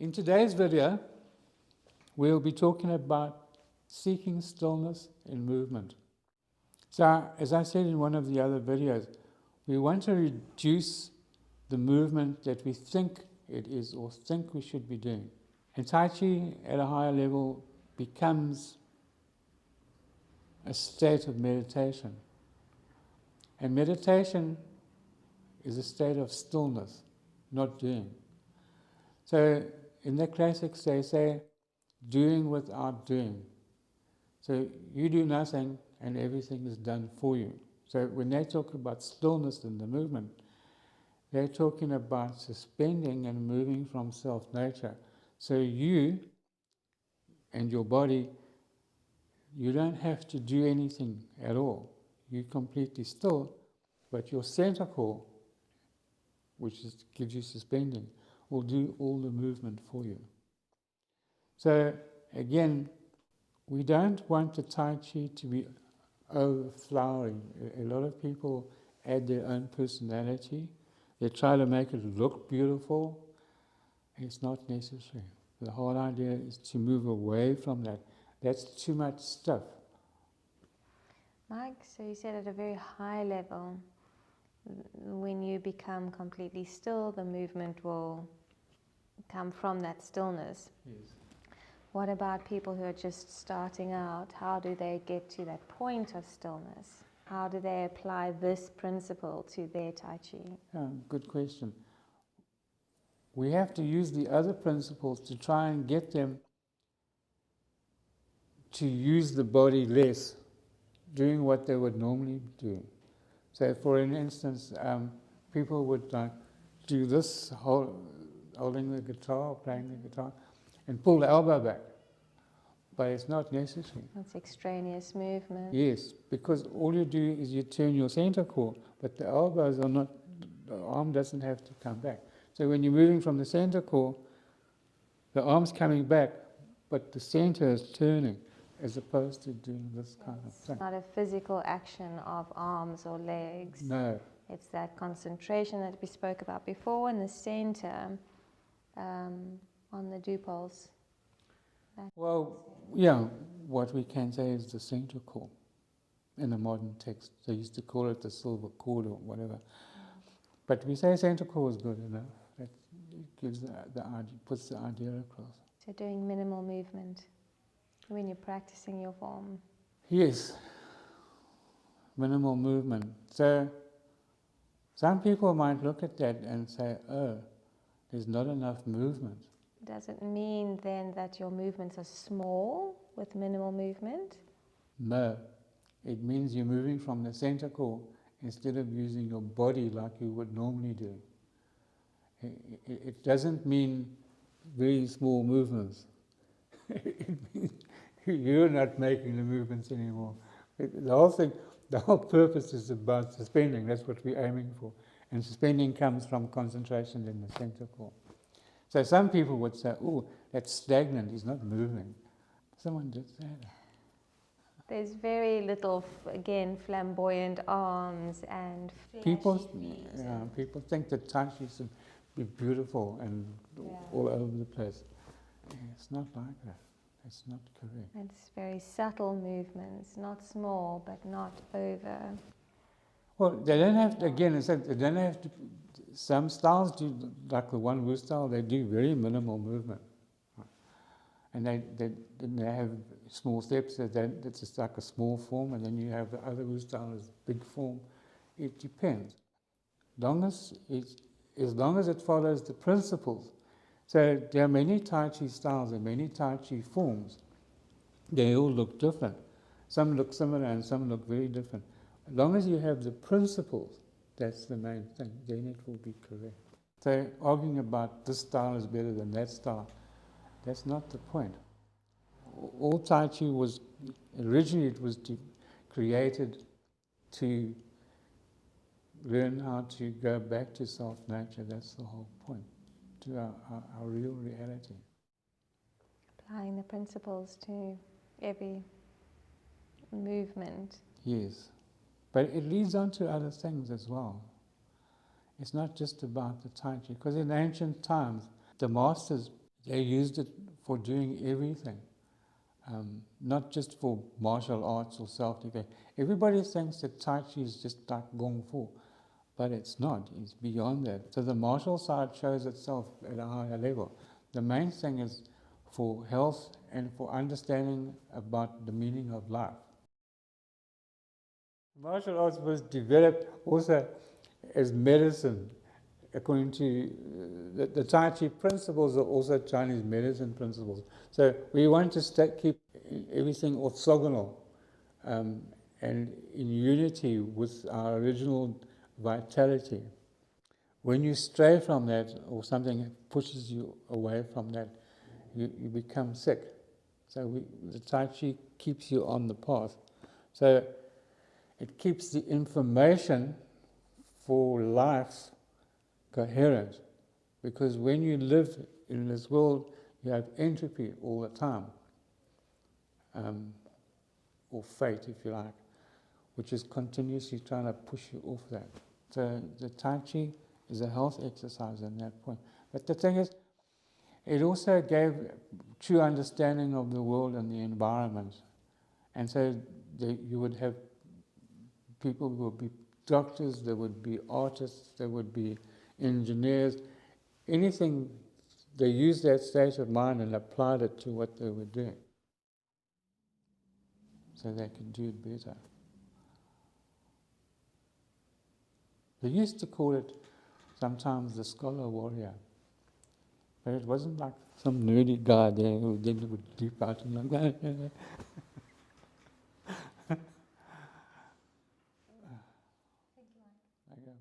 In today's video, we'll be talking about seeking stillness in movement. So, as I said in one of the other videos, we want to reduce the movement that we think it is or think we should be doing. And Tai Chi at a higher level becomes a state of meditation. And meditation is a state of stillness, not doing. So in the classics they say, doing without doing. So you do nothing and everything is done for you. So when they talk about stillness in the movement, they're talking about suspending and moving from self-nature. So you and your body, you don't have to do anything at all. You're completely still, but your center core, gives you suspending, will do all the movement for you. So again, we don't want the Tai Chi to be overflowering. A lot of people add their own personality. They try to make it look beautiful. It's not necessary. The whole idea is to move away from that. That's too much stuff. Mike, so you said at a very high level, when you become completely still, the movement will come from that stillness. Yes. What about people who are just starting out? How do they get to that point of stillness? How do they apply this principle to their Tai Chi? Good question. We have to use the other principles to try and get them to use the body less, doing what they would normally do. So for an instance, people would do this, holding the guitar, playing the guitar, and pull the elbow back. But it's not necessary. That's extraneous movement. Yes, because all you do is you turn your center core, but the elbows are not, the arm doesn't have to come back. So when you're moving from the center core, the arm's coming back, but the center is turning, as opposed to doing this kind of thing. It's not a physical action of arms or legs. No. It's that concentration that we spoke about before in the center, on the dupoles. Well, yeah, what we can say is the center core in a modern text. They used to call it the silver cord or whatever. But we say center core is good enough. That gives the idea, puts the idea across. So doing minimal movement when you're practicing your form. Yes, minimal movement. So some people might look at that and say, oh, there's not enough movement. Does it mean then that your movements are small with minimal movement? No, it means you're moving from the center core instead of using your body like you would normally do. It doesn't mean very small movements. It means you're not making the movements anymore. The whole purpose is about suspending. That's what we're aiming for. And suspending comes from concentration in the center core. So some people would say, oh, that's stagnant, he's not moving. Someone did say that. There's very little, again, flamboyant arms and People think that Tai Chi should be beautiful and all over the place. It's not like that. That's not correct. It's very subtle movements, not small, but not over. Well, they don't have to, again, they don't have to, some styles do, like the One Wu style, they do very minimal movement. And they have small steps, that's just like a small form, and then you have the other Wu style is big form. It depends. As long as it follows the principles. So there are many Tai Chi styles and many Tai Chi forms. They all look different. Some look similar and some look very different. As long as you have the principles, that's the main thing, then it will be correct. So arguing about this style is better than that style, that's not the point. All Tai Chi was, originally it was created to learn how to go back to self-nature. That's the whole point, to our real reality. Applying the principles to every movement. Yes, but it leads on to other things as well. It's not just about the Tai Chi, because in ancient times, the masters They used it for doing everything, not just for martial arts or self-defense. Everybody thinks that Tai Chi is just like Kung Fu, but it's not. It's beyond that. So the martial side shows itself at a higher level. The main thing is for health and for understanding about the meaning of life. Martial arts was developed also as medicine, according to the Tai Chi principles are also Chinese medicine principles. So we want to keep everything orthogonal and in unity with our original vitality. When you stray from that, or something pushes you away from that, you become sick. So the Tai Chi keeps you on the path. So it keeps the information for life coherent, because when you live in this world, you have entropy all the time, or fate, if you like, which is continuously trying to push you off that. So the Tai Chi is a health exercise in that point. But the thing is, it also gave true understanding of the world and the environment. And so you would have people who would be doctors, there would be artists, there would be engineers, anything. They used that state of mind and applied it to what they were doing, so they could do it better. They used to call it sometimes the scholar warrior, but it wasn't like some nerdy guy there who then would leap out and like that. Okay.